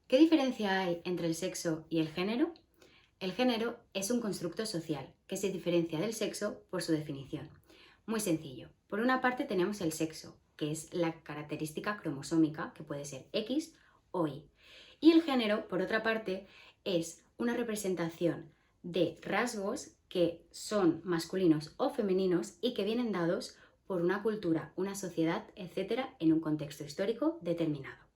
¿Qué diferencia hay entre el sexo y el género? El género es un constructo social que se diferencia del sexo por su definición. Muy sencillo. Por una parte tenemos el sexo, que es la característica cromosómica, que puede ser X o Y. Y el género, por otra parte, es una representación de rasgos que son masculinos o femeninos y que vienen dados por una cultura, una sociedad, etcétera, en un contexto histórico determinado.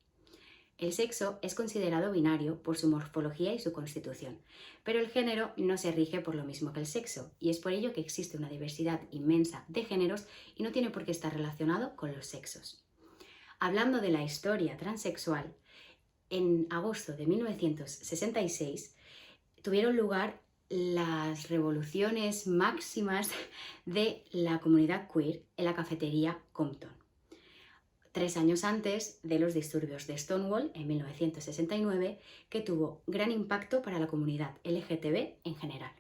El sexo es considerado binario por su morfología y su constitución, pero el género no se rige por lo mismo que el sexo, y es por ello que existe una diversidad inmensa de géneros y no tiene por qué estar relacionado con los sexos. Hablando de la historia transexual, en agosto de 1966 tuvieron lugar las revoluciones máximas de la comunidad queer en la cafetería Compton. 3 años antes de los disturbios de Stonewall en 1969, que tuvo gran impacto para la comunidad LGTB en general.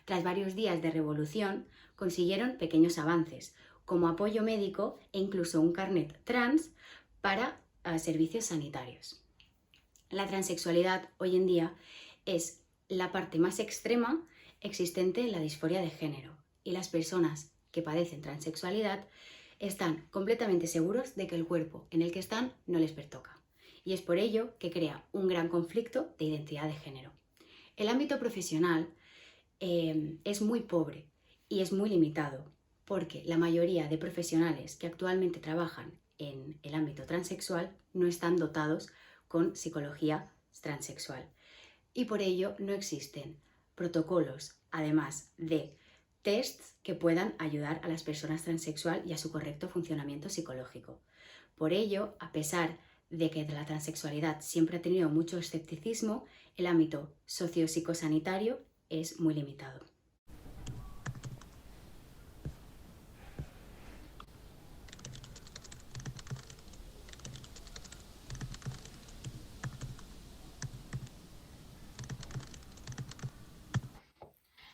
Tras varios días de revolución, consiguieron pequeños avances, como apoyo médico e incluso un carnet trans para servicios sanitarios. La transexualidad hoy en día es la parte más extrema existente en la disforia de género, y las personas que padecen transexualidad están completamente seguros de que el cuerpo en el que están no les pertoca. Y es por ello que crea un gran conflicto de identidad de género. El ámbito profesional es muy pobre y es muy limitado, porque la mayoría de profesionales que actualmente trabajan en el ámbito transexual no están dotados con psicología transexual. Y por ello no existen protocolos, además de tests que puedan ayudar a las personas transexual y a su correcto funcionamiento psicológico. Por ello, a pesar de que la transexualidad siempre ha tenido mucho escepticismo, el ámbito sociopsicosanitario es muy limitado.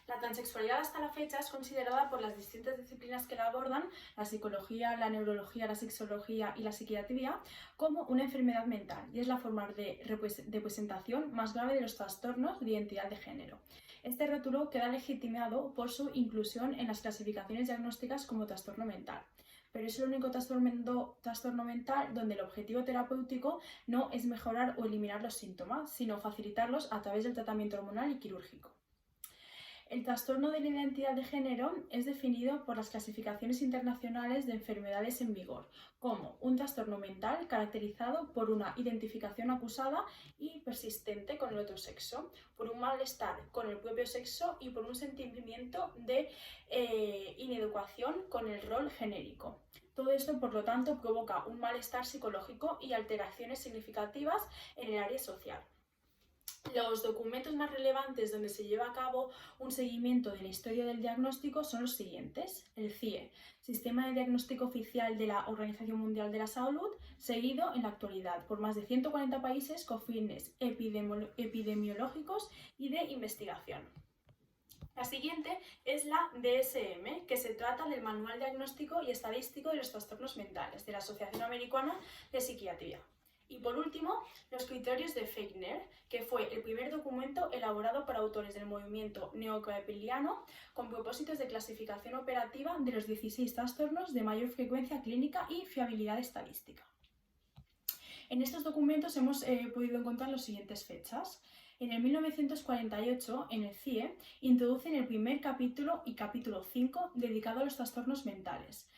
La transexualidad hasta la fecha es considerada por las distintas disciplinas que la abordan, la psicología, la neurología, la sexología y la psiquiatría, como una enfermedad mental y es la forma de representación más grave de los trastornos de identidad de género. Este rótulo queda legitimado por su inclusión en las clasificaciones diagnósticas como trastorno mental. Pero es el único trastorno mental donde el objetivo terapéutico no es mejorar o eliminar los síntomas, sino facilitarlos a través del tratamiento hormonal y quirúrgico. El trastorno de la identidad de género es definido por las clasificaciones internacionales de enfermedades en vigor como un trastorno mental caracterizado por una identificación acusada y persistente con el otro sexo, por un malestar con el propio sexo y por un sentimiento de inadecuación con el rol genérico. Todo esto, por lo tanto, provoca un malestar psicológico y alteraciones significativas en el área social. Los documentos más relevantes donde se lleva a cabo un seguimiento de la historia del diagnóstico son los siguientes: el CIE, Sistema de Diagnóstico Oficial de la Organización Mundial de la Salud, seguido en la actualidad por más de 140 países con fines epidemiológicos y de investigación. La siguiente es la DSM, que se trata del Manual Diagnóstico y Estadístico de los Trastornos Mentales de la Asociación Americana de Psiquiatría. Y por último, los criterios de Fechner, que fue el primer documento elaborado por autores del movimiento neocaepeliano con propósitos de clasificación operativa de los 16 trastornos de mayor frecuencia clínica y fiabilidad estadística. En estos documentos hemos podido encontrar las siguientes fechas. En el 1948, en el CIE, introducen el primer capítulo y capítulo 5 dedicado a los trastornos mentales.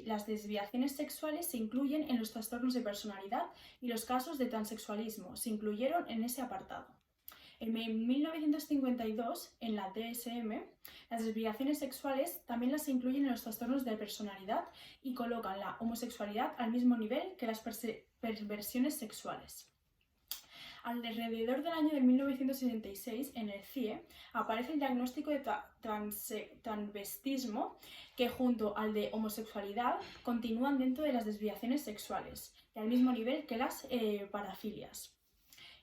Las desviaciones sexuales se incluyen en los trastornos de personalidad y los casos de transexualismo se incluyeron en ese apartado. En 1952, en la DSM, las desviaciones sexuales también las incluyen en los trastornos de personalidad y colocan la homosexualidad al mismo nivel que las perversiones sexuales. Alrededor del año de 1966, en el CIE, aparece el diagnóstico de transvestismo, que junto al de homosexualidad continúan dentro de las desviaciones sexuales y al mismo nivel que las parafilias.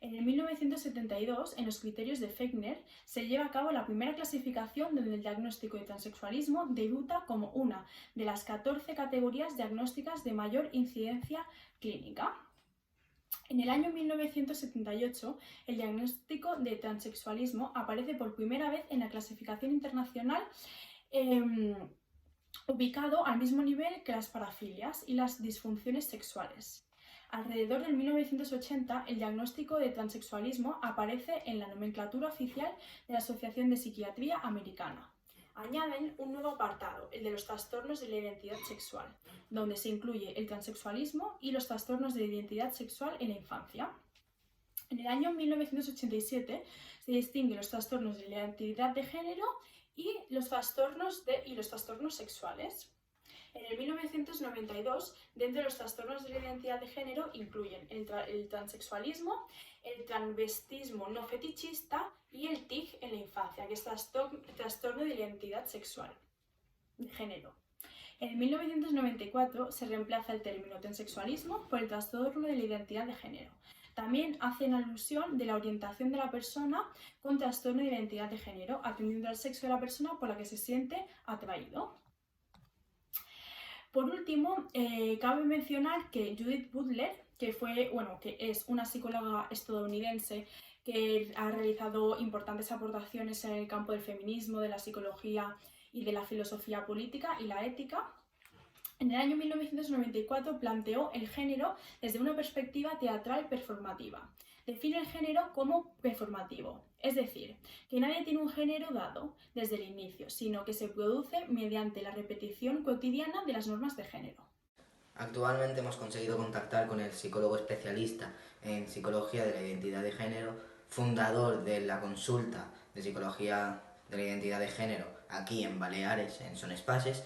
En el 1972, en los criterios de Fechner, se lleva a cabo la primera clasificación donde el diagnóstico de transexualismo debuta como una de las 14 categorías diagnósticas de mayor incidencia clínica. En el año 1978, el diagnóstico de transexualismo aparece por primera vez en la clasificación internacional, ubicado al mismo nivel que las parafilias y las disfunciones sexuales. Alrededor del 1980, el diagnóstico de transexualismo aparece en la nomenclatura oficial de la Asociación de Psiquiatría Americana. Añaden un nuevo apartado, el de los trastornos de la identidad sexual, donde se incluye el transexualismo y los trastornos de la identidad sexual en la infancia. En el año 1987 se distinguen los trastornos de la identidad de género y los trastornos sexuales. En el 1992, dentro de los trastornos de la identidad de género incluyen el transexualismo, el transvestismo no fetichista y el TIG en la infancia, que es trastorno de la identidad sexual de género. En 1994 se reemplaza el término transexualismo por el trastorno de la identidad de género. También hacen alusión de la orientación de la persona con trastorno de identidad de género, atendiendo al sexo de la persona por la que se siente atraído. Por último, cabe mencionar que Judith Butler, que es una psicóloga estadounidense que ha realizado importantes aportaciones en el campo del feminismo, de la psicología y de la filosofía política y la ética, en el año 1994 planteó el género desde una perspectiva teatral performativa. Define el género como performativo, es decir, que nadie tiene un género dado desde el inicio, sino que se produce mediante la repetición cotidiana de las normas de género. Actualmente hemos conseguido contactar con el psicólogo especialista en psicología de la identidad de género, fundador de la consulta de psicología de la identidad de género aquí en Baleares, en Son Espases,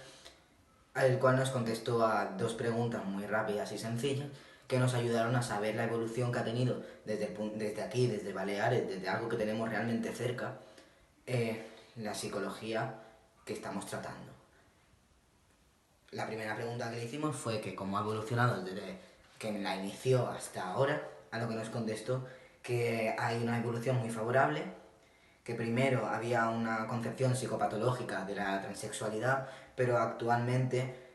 al cual nos contestó a dos preguntas muy rápidas y sencillas que nos ayudaron a saber la evolución que ha tenido desde aquí, desde Baleares, desde algo que tenemos realmente cerca, la psicología que estamos tratando. La primera pregunta que le hicimos fue que cómo ha evolucionado desde que la inició hasta ahora, a lo que nos contestó que hay una evolución muy favorable, que primero había una concepción psicopatológica de la transexualidad, pero actualmente,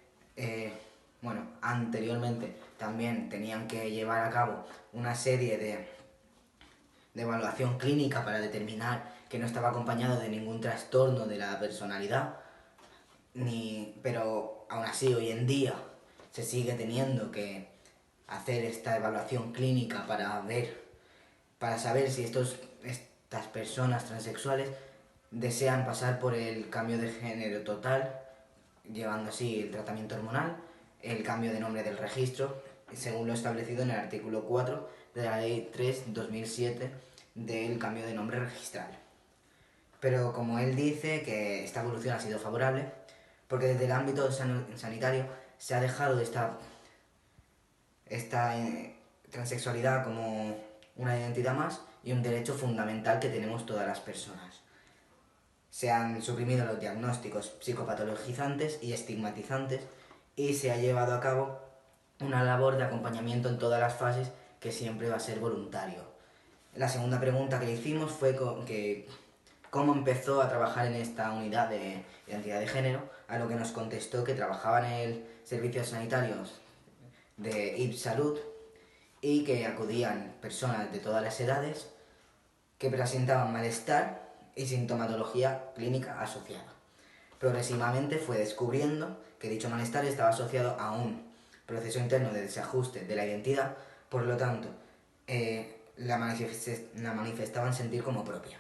anteriormente también tenían que llevar a cabo una serie de evaluación clínica para determinar que no estaba acompañado de ningún trastorno de la personalidad, pero aún así hoy en día se sigue teniendo que hacer esta evaluación clínica para saber si estas personas transexuales desean pasar por el cambio de género total, llevando así el tratamiento hormonal, el cambio de nombre del registro, según lo establecido en el artículo 4 de la Ley 3/2007 del cambio de nombre registral. Pero como él dice que esta evolución ha sido favorable, porque desde el ámbito sanitario se ha dejado esta transexualidad como una identidad más y un derecho fundamental que tenemos todas las personas. Se han suprimido los diagnósticos psicopatologizantes y estigmatizantes y se ha llevado a cabo una labor de acompañamiento en todas las fases que siempre va a ser voluntario. La segunda pregunta que le hicimos fue cómo empezó a trabajar en esta unidad de identidad de género, a lo que nos contestó que trabajaba en el servicios sanitarios de IPSalud y que acudían personas de todas las edades que presentaban malestar y sintomatología clínica asociada. Progresivamente fue descubriendo que dicho malestar estaba asociado a un proceso interno de desajuste de la identidad, por lo tanto, la manifestaban sentir como propia.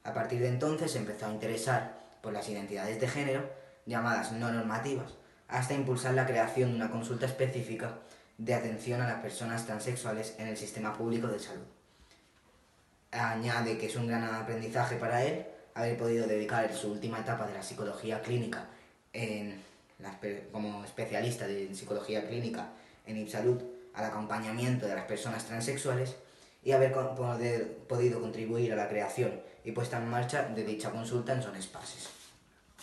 A partir de entonces se empezó a interesar por las identidades de género, llamadas no normativas, hasta impulsar la creación de una consulta específica de atención a las personas transexuales en el sistema público de salud. Añade que es un gran aprendizaje para él haber podido dedicar su última etapa de la psicología clínica como especialista de psicología clínica en IPSalud al acompañamiento de las personas transexuales y haber podido contribuir a la creación y puesta en marcha de dicha consulta en Son Espases.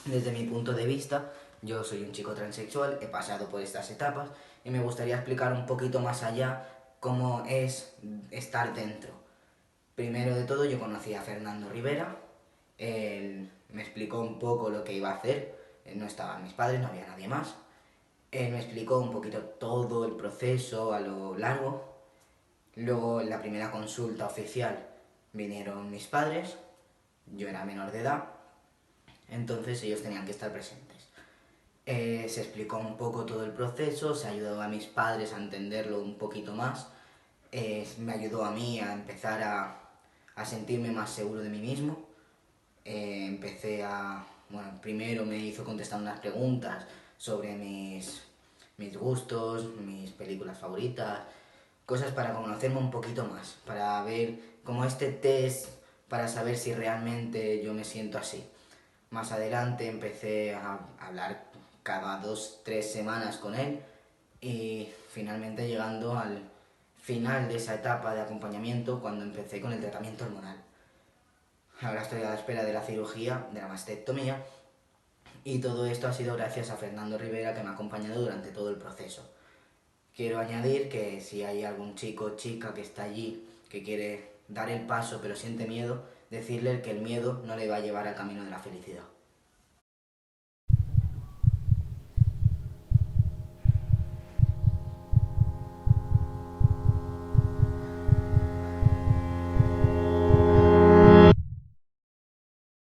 Desde mi punto de vista, yo soy un chico transexual, he pasado por estas etapas y me gustaría explicar un poquito más allá cómo es estar dentro. Primero de todo, yo conocí a Fernando Rivera, él me explicó un poco lo que iba a hacer, no estaban mis padres, no había nadie más. Él me explicó un poquito todo el proceso a lo largo Luego, en la primera consulta oficial, vinieron mis padres, yo era menor de edad, entonces ellos tenían que estar presentes. Se explicó un poco todo el proceso, se ayudó a mis padres a entenderlo un poquito más, me ayudó a mí a empezar a sentirme más seguro de mí mismo. Bueno, primero me hizo contestar unas preguntas sobre mis gustos, mis películas favoritas, cosas para conocerme un poquito más, para ver como este test, para saber si realmente yo me siento así. Más adelante empecé a hablar cada 2-3 semanas con él y finalmente llegando al final de esa etapa de acompañamiento cuando empecé con el tratamiento hormonal. Ahora estoy a la espera de la cirugía, de la mastectomía, y todo esto ha sido gracias a Fernando Rivera, que me ha acompañado durante todo el proceso. Quiero añadir que si hay algún chico o chica que está allí, que quiere dar el paso pero siente miedo, decirle que el miedo no le va a llevar al camino de la felicidad.